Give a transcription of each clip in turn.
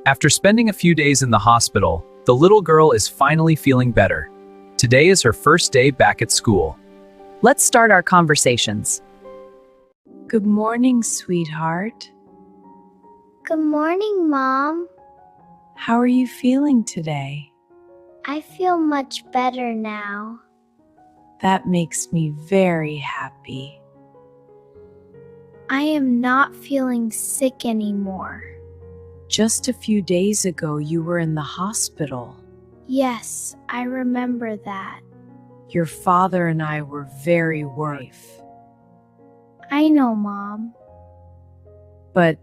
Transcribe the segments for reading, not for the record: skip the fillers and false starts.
After spending a few days in the hospital, the little girl is finally feeling better. Today is her first day back at school. Let's start our conversations. Good morning, sweetheart. Good morning, Mom. How are you feeling today? I feel much better now. That makes me very happy. I am not feeling sick anymore. Just a few days ago, you were in the hospital. Yes, I remember that. Your father and I were very worried. I know, Mom. But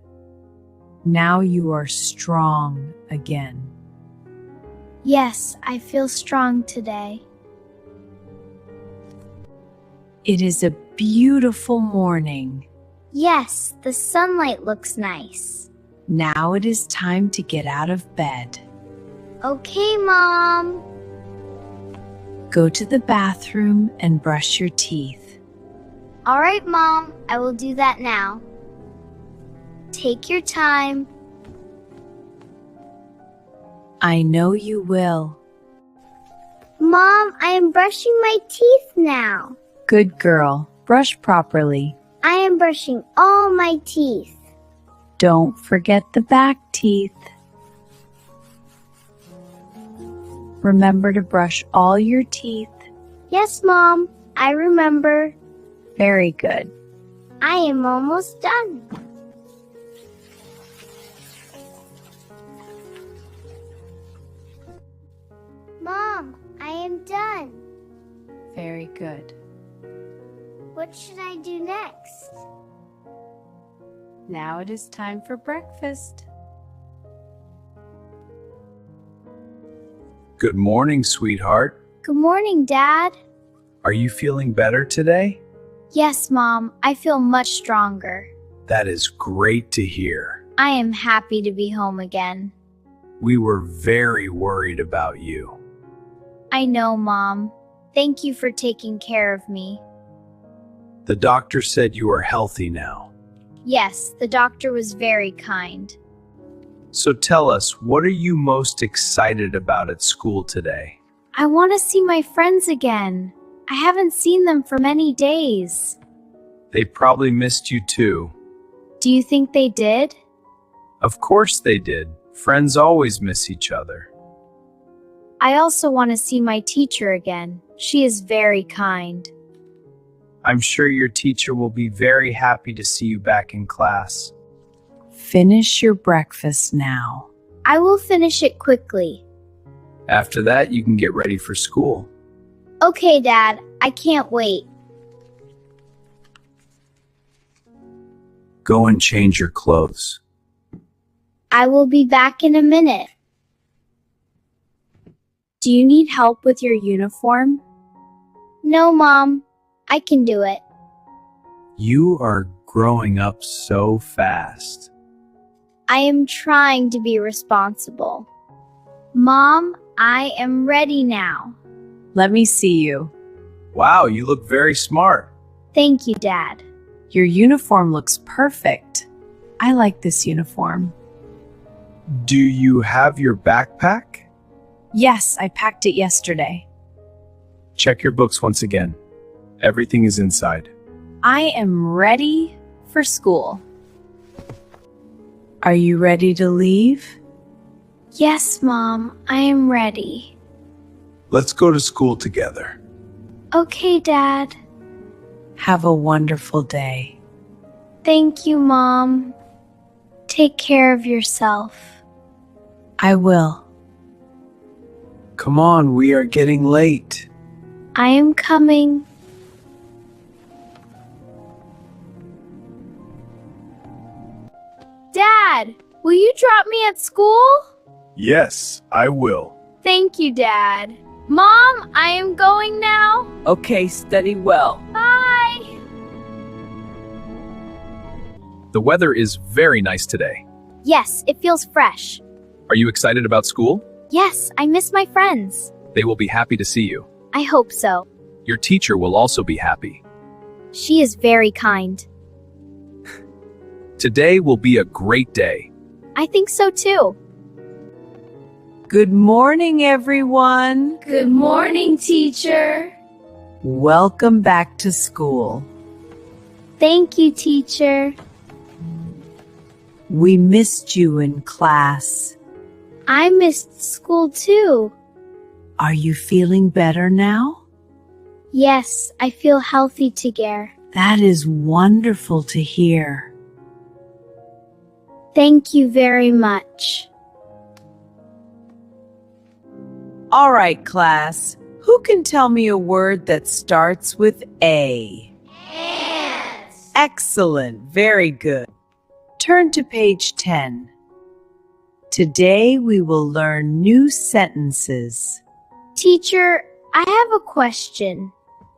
now you are strong again. Yes, I feel strong today. It is a beautiful morning. Yes, the sunlight looks nice. Now it is time to get out of bed. Okay, Mom. Go to the bathroom and brush your teeth. All right, Mom. I will do that now. Take your time. I know you will. Mom, I am brushing my teeth now. Good girl. Brush properly. I am brushing all my teeth. Don't forget the back teeth. Remember to brush all your teeth. Yes, Mom. I remember. Very good. I am almost done. Mom, I am done. Very good. What should I do next? Now it is time for breakfast. Good morning, sweetheart. Good morning, Dad. Are you feeling better today? Yes, Mom. I feel much stronger. That is great to hear. I am happy to be home again. We were very worried about you. I know, Mom. Thank you for taking care of me. The doctor said you are healthy now. Yes, the doctor was very kind. So tell us, what are you most excited about at school today? I want to see my friends again. I haven't seen them for many days. They probably missed you too. Do you think they did? Of course they did. Friends always miss each other. I also want to see my teacher again. She is very kind. I'm sure your teacher will be very happy to see you back in class. Finish your breakfast now. I will finish it quickly. After that, you can get ready for school. Okay, Dad. I can't wait. Go and change your clothes. I will be back in a minute. Do you need help with your uniform? No, Mom. I can do it. You are growing up so fast. I am trying to be responsible. Mom, I am ready now. Let me see you. Wow, you look very smart. Thank you, Dad. Your uniform looks perfect. I like this uniform. Do you have your backpack? Yes, I packed it yesterday. Check your books once again. Everything is inside. I am ready for school. Are you ready to leave? Yes, Mom, I am ready. Let's go to school together. Okay, Dad. Have a wonderful day. Thank you, Mom. Take care of yourself. I will. Come on, we are getting late. I am coming. Dad, will you drop me at school? Yes, I will. Thank you, Dad. Mom, I am going now. Okay, study well. Bye. The weather is very nice today. Yes, it feels fresh. Are you excited about school? Yes, I miss my friends. They will be happy to see you. I hope so. Your teacher will also be happy. She is very kind. Today will be a great day. I think so too. Good morning, everyone. Good morning, teacher. Welcome back to school. Thank you, teacher. We missed you in class. I missed school too. Are you feeling better now? Yes, I feel healthy together. That is wonderful to hear. Thank you very much. All right, class. Who can tell me a word that starts with A? Ants. Excellent. Very good. Turn to page 10. Today we will learn new sentences. Teacher, I have a question.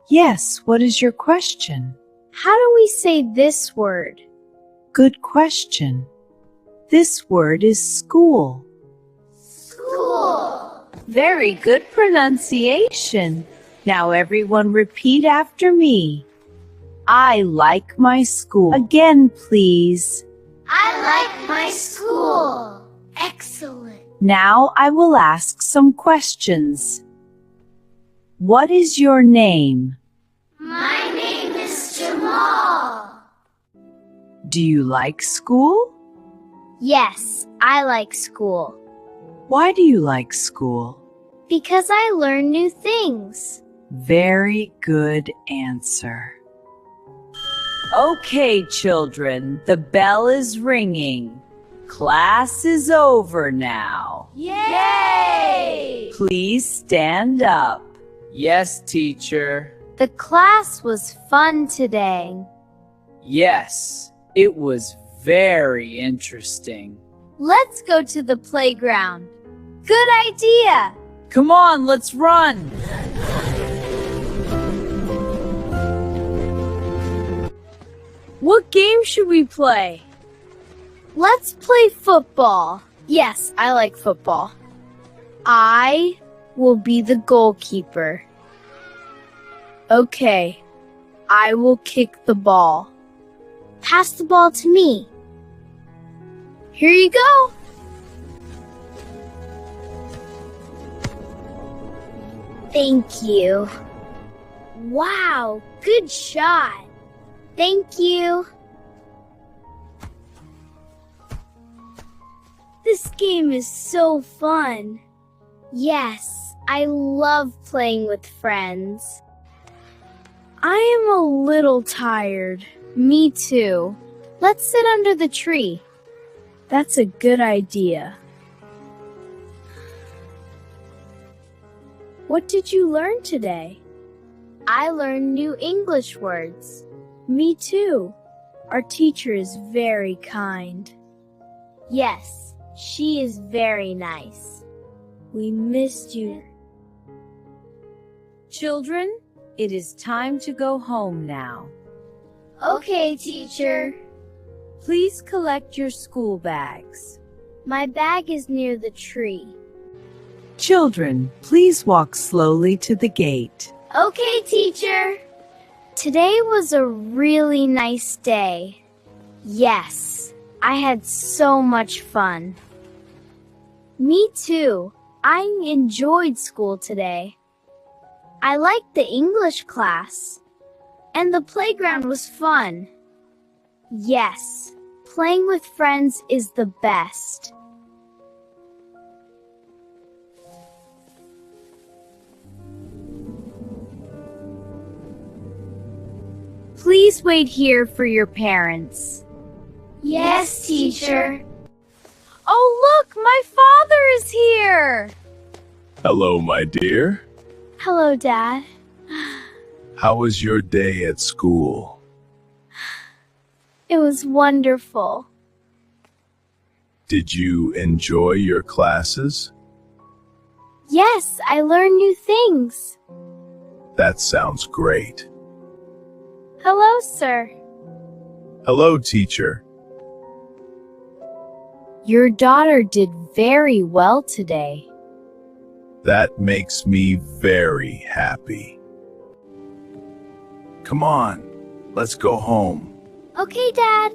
Yes, what is your question? How do we say this word? Good question. This word is school. School. Very good pronunciation. Now everyone repeat after me. I like my school. Again, please. I like my school. Excellent. Now I will ask some questions. What is your name? My name is Jamal. Do you like school? Yes, I like school. Why do you like school? Because I learn new things. Very good answer. Okay, children, the bell is ringing. Class is over now. Yay! Please stand up. Yes, teacher. The class was fun today. Yes, it was very interesting. Let's go to the playground. Good idea! Come on, let's run. What game should we play? Let's play football. Yes, I like football. I will be the goalkeeper. Okay, I will kick the ball. Pass the ball to me. Here you go. Thank you. Wow, good shot. Thank you. This game is so fun. Yes, I love playing with friends. I am a little tired. Me too. Let's sit under the tree. That's a good idea. What did you learn today? I learned new English words. Me too. Our teacher is very kind. Yes, she is very nice. We missed you. Children, it is time to go home now. Okay, teacher. Please collect your school bags. My bag is near the tree. Children, please walk slowly to the gate. Okay, teacher. Today was a really nice day. Yes, I had so much fun. Me too. I enjoyed school today. I liked the English class. And the playground was fun. Yes, playing with friends is the best. Please wait here for your parents. Yes, teacher. Oh, look, my father is here. Hello, my dear. Hello, Dad. How was your day at school? It was wonderful. Did you enjoy your classes? Yes, I learned new things. That sounds great. Hello, sir. Hello, teacher. Your daughter did very well today. That makes me very happy. Come on, let's go home. Okay, Dad.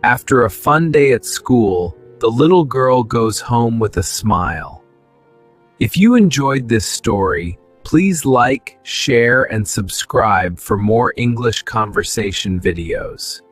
After a fun day at school, the little girl goes home with a smile. If you enjoyed this story, please like, share, and subscribe for more English conversation videos.